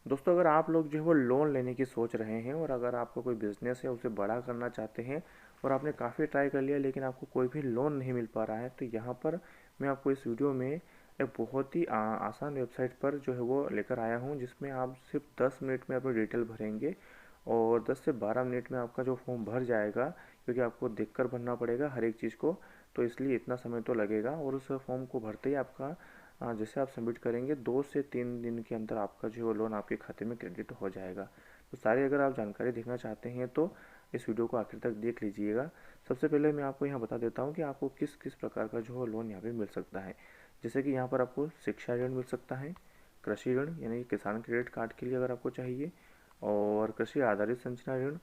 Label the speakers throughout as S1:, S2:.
S1: दोस्तों, अगर आप लोग जो है वो लोन लेने की सोच रहे हैं और अगर आपका कोई बिज़नेस है उसे बड़ा करना चाहते हैं और आपने काफ़ी ट्राई कर लिया लेकिन आपको कोई भी लोन नहीं मिल पा रहा है, तो यहाँ पर मैं आपको इस वीडियो में एक बहुत ही आसान वेबसाइट पर जो है वो लेकर आया हूँ, जिसमें आप सिर्फ 10 मिनट में अपनी डिटेल भरेंगे और 10 से 12 मिनट में आपका जो फॉर्म भर जाएगा, क्योंकि आपको देखकर भरना पड़ेगा हर एक चीज़ को, तो इसलिए इतना समय तो लगेगा। और उस फॉर्म को भरते ही आपका जैसे आप सबमिट करेंगे 2 से 3 दिन के अंदर आपका जो लोन आपके खाते में क्रेडिट हो जाएगा। तो सारी अगर आप जानकारी देखना चाहते हैं तो इस वीडियो को आखिर तक देख लीजिएगा। सबसे पहले मैं आपको यहाँ बता देता हूँ कि आपको किस किस प्रकार का जो लोन यहाँ पे मिल सकता है। जैसे कि यहाँ पर आपको शिक्षा ऋण मिल सकता है, कृषि ऋण यानी कि किसान क्रेडिट कार्ड के लिए अगर आपको चाहिए, और कृषि आधारित संरचना ऋण,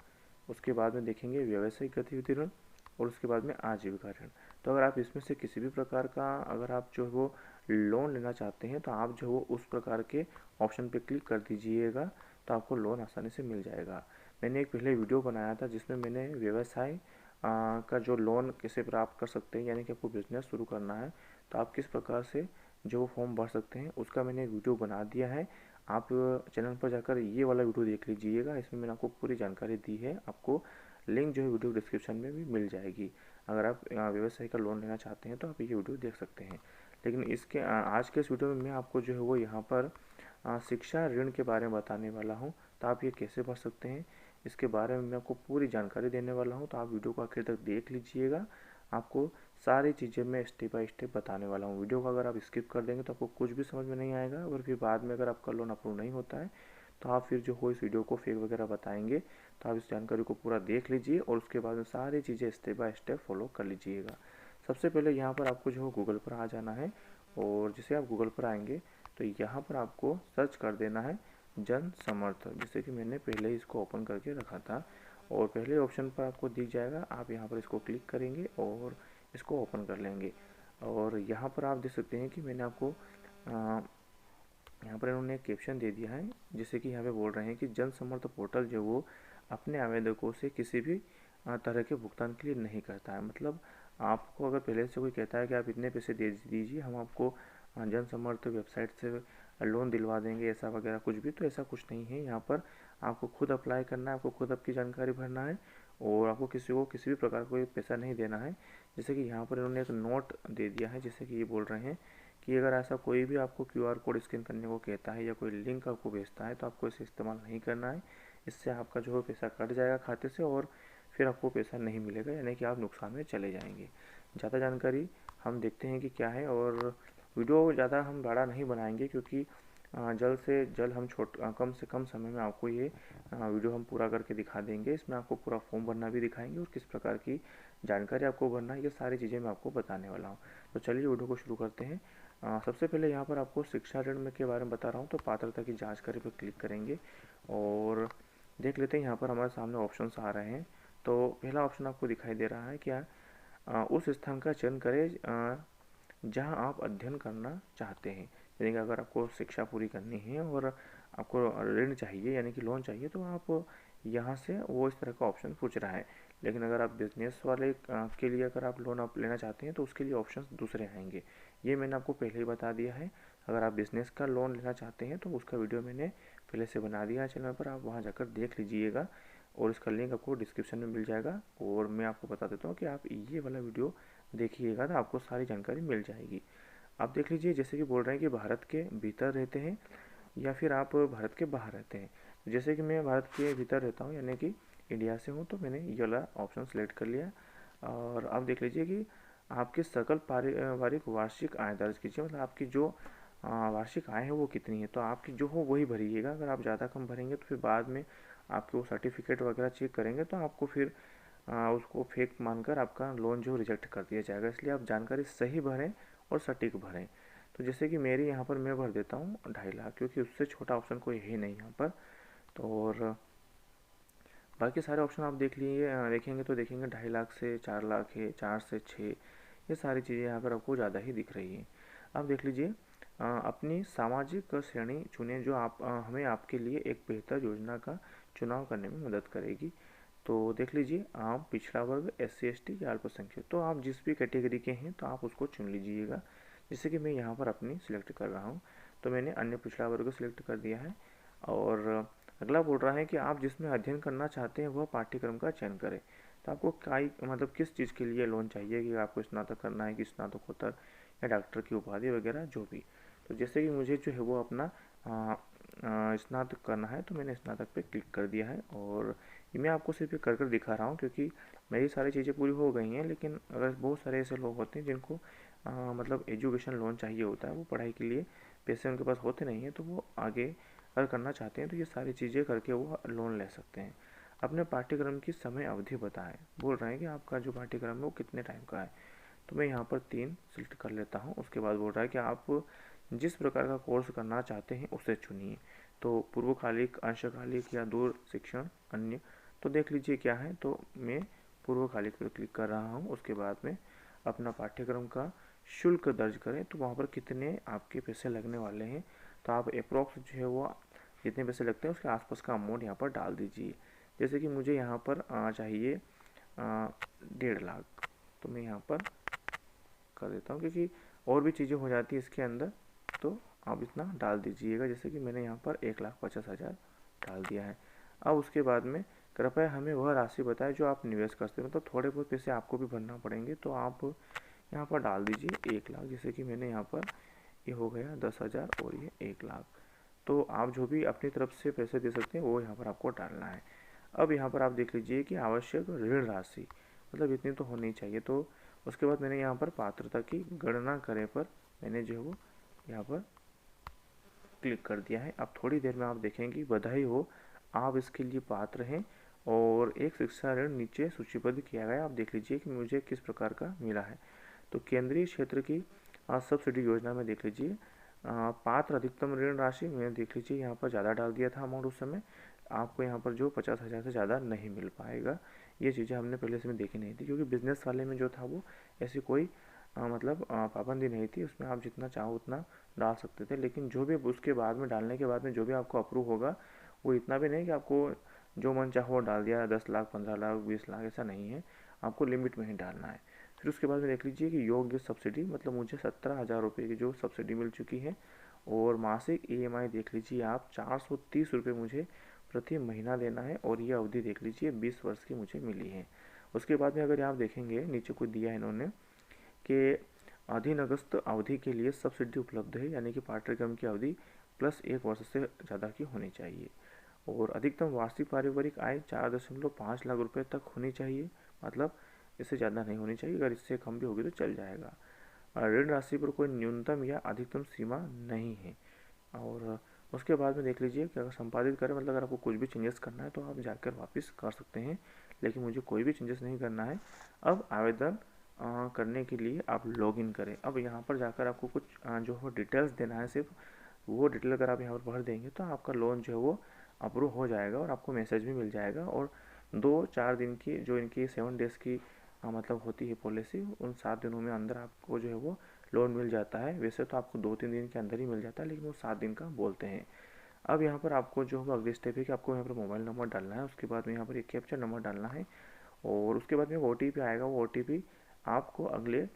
S1: उसके बाद में देखेंगे व्यावसायिक गतिविधि ऋण, और उसके बाद में आजीविका ऋण। तो अगर आप इसमें से किसी भी प्रकार का अगर आप जो है वो लोन लेना चाहते हैं तो आप जो वो उस प्रकार के ऑप्शन पे क्लिक कर दीजिएगा, तो आपको लोन आसानी से मिल जाएगा। मैंने एक पहले वीडियो बनाया था जिसमें मैंने व्यवसाय का जो लोन कैसे प्राप्त कर सकते हैं, यानी कि आपको बिजनेस शुरू करना है तो आप किस प्रकार से जो फॉर्म भर सकते हैं, उसका मैंने एक वीडियो बना दिया है। आप चैनल पर जाकर ये वाला वीडियो देख लीजिएगा, इसमें मैंने आपको पूरी जानकारी दी है। आपको लिंक जो है वीडियो डिस्क्रिप्शन में भी मिल जाएगी। अगर आप व्यवसाय का लोन लेना चाहते हैं तो आप ये वीडियो देख सकते हैं। लेकिन इसके आज के इस वीडियो में मैं आपको जो है वो यहाँ पर शिक्षा ऋण के बारे में बताने वाला हूँ। तो आप ये कैसे भर सकते हैं, इसके बारे में मैं आपको पूरी जानकारी देने वाला हूँ। तो आप वीडियो को आखिर तक देख लीजिएगा, आपको सारी चीज़ें मैं स्टेप बाय स्टेप बताने वाला हूँ। वीडियो को अगर आप स्किप कर देंगे तो आपको कुछ भी समझ में नहीं आएगा, और फिर बाद में अगर आपका लोन अप्रूव नहीं होता है तो आप फिर जो हो इस वीडियो को फेक वगैरह बताएंगे। तो आप इस जानकारी को पूरा देख लीजिए और उसके बाद में सारी चीज़ें स्टेप बाय स्टेप फॉलो कर लीजिएगा। सबसे पहले यहाँ पर आपको जो गूगल पर आ जाना है, और जैसे आप गूगल पर आएंगे तो यहाँ पर आपको सर्च कर देना है जन समर्थ, जैसे कि मैंने पहले ही इसको ओपन करके रखा था। और पहले ऑप्शन पर आपको दिख जाएगा, आप यहाँ पर इसको क्लिक करेंगे और इसको ओपन कर लेंगे। और यहाँ पर आप देख सकते हैं कि मैंने आपको यहाँ पर इन्होंने एक कैप्शन दे दिया है, जैसे कि यहाँ पे बोल रहे हैं कि जन समर्थ पोर्टल जो वो अपने आवेदकों से किसी भी तरह के भुगतान के लिए नहीं करता है। मतलब आपको अगर पहले से कोई कहता है कि आप इतने पैसे दे दीजिए, हम आपको जन समर्थ वेबसाइट से लोन दिलवा देंगे, ऐसा वगैरह कुछ भी, तो ऐसा कुछ नहीं है। यहाँ पर आपको खुद अप्लाई करना है, आपको खुद आपकी जानकारी भरना है, और आपको किसी को किसी भी प्रकार का कोई पैसा नहीं देना है। जैसे कि यहाँ पर इन्होंने एक नोट दे दिया है, जैसे कि ये बोल रहे हैं कि अगर ऐसा कोई भी आपको क्यूआर कोड स्कैन करने को कहता है या कोई लिंक आपको भेजता है तो आपको इसे इस्तेमाल नहीं करना है। इससे आपका जो है पैसा कट जाएगा खाते से और फिर आपको पैसा नहीं मिलेगा, यानी कि आप नुकसान में चले जाएंगे। ज़्यादा जानकारी हम देखते हैं कि क्या है, और वीडियो ज़्यादा हम बड़ा नहीं बनाएंगे क्योंकि जल्द से जल्द हम कम से कम समय में आपको ये वीडियो हम पूरा करके दिखा देंगे। इसमें आपको पूरा फॉर्म भरना भी दिखाएंगे और किस प्रकार की जानकारी आपको भरना है, ये सारी चीज़ें मैं आपको बताने वाला हूँ। तो चलिए वीडियो को शुरू करते हैं। सबसे पहले यहाँ पर आपको शिक्षा ऋण में के बारे में बता रहा हूँ, तो पात्रता की जाँच करे पर क्लिक करेंगे और देख लेते हैं यहाँ पर हमारे सामने ऑप्शंस आ रहे हैं। तो पहला ऑप्शन आपको दिखाई दे रहा है, क्या उस स्थान का चयन करें जहां आप अध्ययन करना चाहते हैं। यानी कि अगर आपको शिक्षा पूरी करनी है और आपको ऋण चाहिए यानी कि लोन चाहिए, तो आप यहाँ से वो इस तरह का ऑप्शन पूछ रहा है। लेकिन अगर आप बिजनेस वाले के लिए अगर आप लोन आप लेना चाहते हैं तो उसके लिए ऑप्शंस दूसरे आएंगे। ये मैंने आपको पहले ही बता दिया है। अगर आप बिज़नेस का लोन लेना चाहते हैं तो उसका वीडियो मैंने पहले से बना दिया है चैनल पर, आप वहाँ जाकर देख लीजिएगा और इसका लिंक आपको डिस्क्रिप्शन में मिल जाएगा। और मैं आपको बता देता हूँ कि आप ये वाला वीडियो देखिएगा तो आपको सारी जानकारी मिल जाएगी। आप देख लीजिए, जैसे कि बोल रहे हैं कि भारत के भीतर रहते हैं या फिर आप भारत के बाहर रहते हैं। जैसे कि मैं भारत के भीतर रहता हूँ यानी कि इंडिया से हूँ, तो मैंने ये वाला ऑप्शन सेलेक्ट कर लिया। और आप देख लीजिए कि आपकी सकल पारिवारिक वार्षिक आय दर्ज कीजिए, मतलब आपकी जो वार्षिक आय है वो कितनी है, तो आपकी जो हो वही भरिएगा। अगर आप ज़्यादा कम भरेंगे तो फिर बाद में आपके वो सर्टिफिकेट वगैरह चेक करेंगे तो आपको फिर उसको फेक मानकर आपका लोन जो रिजेक्ट कर दिया जाएगा। इसलिए आप जानकारी सही भरें और सटीक भरें। तो जैसे कि मेरी यहाँ पर मैं भर देता हूँ 2.5 लाख, क्योंकि उससे छोटा ऑप्शन कोई है नहीं यहाँ पर। तो और बाकी सारे ऑप्शन आप देखेंगे तो देखेंगे 2.5 लाख से 4 लाख है, 4 से 6, ये सारी चीज़ें यहाँ पर आपको ज़्यादा ही दिख रही हैं। आप देख लीजिए, अपनी सामाजिक श्रेणी चुनें जो हमें आपके लिए एक बेहतर योजना का चुनाव करने में मदद करेगी। तो देख लीजिए, आप पिछड़ा वर्ग, SC ST या अल्पसंख्यक, तो आप जिस भी कैटेगरी के हैं तो आप उसको चुन लीजिएगा। जैसे कि मैं यहाँ पर अपनी सिलेक्ट कर रहा हूँ, तो मैंने अन्य पिछड़ा वर्ग सिलेक्ट कर दिया है। और अगला बोल रहा है कि आप जिसमें अध्ययन करना चाहते हैं वह पाठ्यक्रम का चयन करें। तो आपको मतलब किस चीज़ के लिए लोन चाहिए, कि आपको स्नातक करना है कि स्नातकोत्तर या डॉक्टर की उपाधि वगैरह जो भी। तो जैसे कि मुझे जो है वो अपना स्नातक करना है, तो मैंने स्नातक पे क्लिक कर दिया है। और ये मैं आपको सिर्फ कर कर दिखा रहा हूँ क्योंकि मेरी सारी चीज़ें पूरी हो गई हैं। लेकिन अगर बहुत सारे ऐसे लोग होते हैं जिनको मतलब एजुकेशन लोन चाहिए होता है, वो पढ़ाई के लिए पैसे उनके पास होते नहीं हैं, तो वो आगे अगर करना चाहते हैं तो ये सारी चीज़ें करके वो लोन ले सकते हैं। अपने पाठ्यक्रम की समय अवधि बताएं। बोल रहे हैं कि आपका जो पाठ्यक्रम है वो कितने टाइम का है। तो मैं यहाँ पर 3 सिलेक्ट कर लेता हूँ। उसके बाद बोल रहा है कि आप जिस प्रकार का कोर्स करना चाहते हैं उसे चुनिए। तो पूर्वकालिक, अंशकालिक या दूर शिक्षण, अन्य। तो देख लीजिए क्या है। तो मैं पूर्वकालिक पर क्लिक कर रहा हूँ। उसके बाद में अपना पाठ्यक्रम का शुल्क दर्ज करें, तो वहाँ पर कितने आपके पैसे लगने वाले हैं। तो आप अप्रॉक्स जो है वो जितने पैसे लगते हैं उसके आसपास का अमाउंट यहाँ पर डाल दीजिए। जैसे कि मुझे यहाँ पर चाहिए 1.5 लाख, तो मैं यहाँ पर कर देता हूँ क्योंकि और भी चीज़ें हो जाती है इसके अंदर। तो आप इतना डाल दीजिएगा। जैसे कि मैंने यहाँ पर 1,50,000 डाल दिया है। अब उसके बाद में कृपया हमें वह राशि बताएं जो आप निवेश करते हैं। मतलब थोड़े बहुत पैसे आपको भी भरना पड़ेंगे, तो आप यहाँ पर डाल दीजिए 1 लाख। जैसे कि मैंने यहाँ पर ये हो गया 10,000 और ये 1 लाख। तो आप जो भी अपनी तरफ से पैसे दे सकते हैं वो यहाँ पर आपको डालना है। अब यहाँ पर आप देख लीजिए कि आवश्यक ऋण राशि मतलब इतनी तो होनी चाहिए। तो उसके बाद मैंने यहाँ पर पात्रता की गणना करें पर मैंने जो है वो यहाँ पर क्लिक कर दिया है। अब थोड़ी देर में आप देखेंगे बधाई हो, आप इसके लिए पात्र हैं। और एक शिक्षा ऋण नीचे सूचीबद्ध किया गया। आप देख लीजिए कि मुझे किस प्रकार का मिला है। तो केंद्रीय क्षेत्र की सब्सिडी योजना में देख लीजिए पात्र अधिकतम ऋण राशि में देख लीजिए यहाँ पर ज़्यादा डाल दिया था अमाउंट उस समय। आपको यहाँ पर जो 50,000 से ज़्यादा नहीं मिल पाएगा। ये चीज़ें हमने पहले से में देखी नहीं थी क्योंकि बिजनेस वाले में जो था वो ऐसी कोई मतलब पाबंदी नहीं थी। उसमें आप जितना चाहो उतना डाल सकते थे। लेकिन जो भी उसके बाद में डालने के बाद में जो भी आपको अप्रूव होगा वो इतना भी नहीं कि आपको जो मन चाहो वो डाल दिया, 10 लाख, 15 लाख, 20 लाख, ऐसा नहीं है। आपको लिमिट में ही डालना है। फिर उसके बाद में देख लीजिए कि योग्य सब्सिडी मतलब मुझे 17,000 रुपये की जो सब्सिडी मिल चुकी है। और मासिक EMI देख लीजिए आप 430 रुपये मुझे प्रति महीना देना है। और ये अवधि देख लीजिए 20 वर्ष की मुझे मिली है। उसके बाद में अगर आप देखेंगे नीचे को दिया है इन्होंने कि अधीनस्थ अवधि के लिए सब्सिडी उपलब्ध है, यानी कि पाठ्यक्रम की अवधि प्लस 1 वर्ष से ज़्यादा की होनी चाहिए। और अधिकतम वार्षिक पारिवारिक आय 4.5 लाख रुपए तक होनी चाहिए। मतलब इससे ज़्यादा नहीं होनी चाहिए। अगर इससे कम भी होगी तो चल जाएगा। ऋण राशि पर कोई न्यूनतम या अधिकतम सीमा नहीं है। और उसके बाद में देख लीजिए कि अगर संपादित करें मतलब अगर आपको कुछ भी चेंजेस करना है तो आप जाकर वापस कर सकते हैं। लेकिन मुझे कोई भी चेंजेस नहीं करना है। अब आवेदन करने के लिए आप लॉगिन करें। अब यहाँ पर जाकर आपको कुछ जो हो डिटेल्स देना है। सिर्फ वो डिटेल अगर आप यहाँ पर भर देंगे तो आपका लोन जो है वो अप्रूव हो जाएगा और आपको मैसेज भी मिल जाएगा। और 2-4 दिन की जो इनकी 7 डेज़ की मतलब होती है पॉलिसी, उन 7 दिनों में अंदर आपको जो है वो लोन मिल जाता है। वैसे तो आपको 2-3 दिन के अंदर ही मिल जाता है, लेकिन वो 7 दिन का बोलते हैं। अब यहाँ पर आपको जो होगा अगले स्टेप है कि आपको यहाँ पर मोबाइल नंबर डालना है। उसके बाद में यहाँ पर एक कैप्चर नंबर डालना है। और उसके बाद में OTP आएगा। वो OTP आपको अगले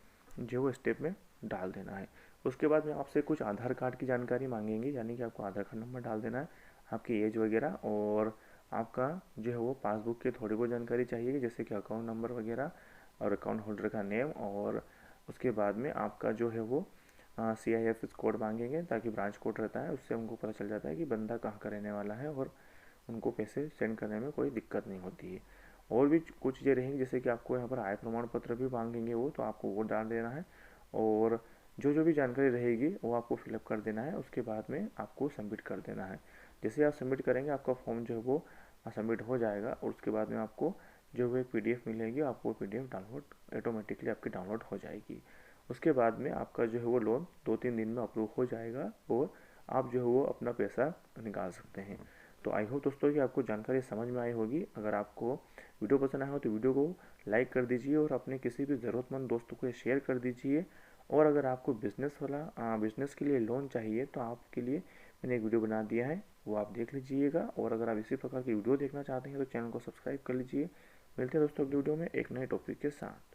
S1: जो वो स्टेप में डाल देना है। उसके बाद में आपसे कुछ आधार कार्ड की जानकारी मांगेंगे, यानी कि आपको आधार कार्ड नंबर डाल देना है, आपकी एज वगैरह, और आपका जो है वो पासबुक की थोड़ी बहुत जानकारी चाहिए जैसे कि अकाउंट नंबर वगैरह और अकाउंट होल्डर का नेम। और उसके बाद में आपका जो है वो CIF कोड मांगेंगे, ताकि ब्रांच कोड रहता है उससे हमको पता चल जाता है कि बंदा कहाँ का रहने वाला है और उनको पैसे सेंड करने में कोई दिक्कत नहीं होती है। और भी कुछ चीज़ें रहेंगी जैसे कि आपको यहाँ पर आय प्रमाण पत्र भी मांगेंगे वो, तो आपको वो डाल देना है। और जो जो भी जानकारी रहेगी वो आपको फिलअप कर देना है। उसके बाद में आपको सबमिट कर देना है। जैसे आप सबमिट करेंगे आपका फॉर्म जो है वो सबमिट हो जाएगा। और उसके बाद में आपको जो वो एक PDF मिलेगी, आपको PDF डाउनलोड ऑटोमेटिकली आपकी डाउनलोड हो जाएगी। उसके बाद में आपका जो है वो लोन 2-3 दिन में अप्रूव हो जाएगा और आप जो है वो अपना पैसा निकाल सकते हैं। तो आई होप दोस्तों कि आपको जानकारी समझ में आई होगी। अगर आपको वीडियो पसंद आया हो तो वीडियो को लाइक कर दीजिए और अपने किसी भी ज़रूरतमंद दोस्तों को शेयर कर दीजिए। और अगर आपको बिजनेस के लिए लोन चाहिए तो आपके लिए मैंने एक वीडियो बना दिया है, वो आप देख लीजिएगा। और अगर आप इसी प्रकार की वीडियो देखना चाहते हैं तो चैनल को सब्सक्राइब कर लीजिए। मिलते हैं दोस्तों अगली वीडियो में एक नए टॉपिक के साथ।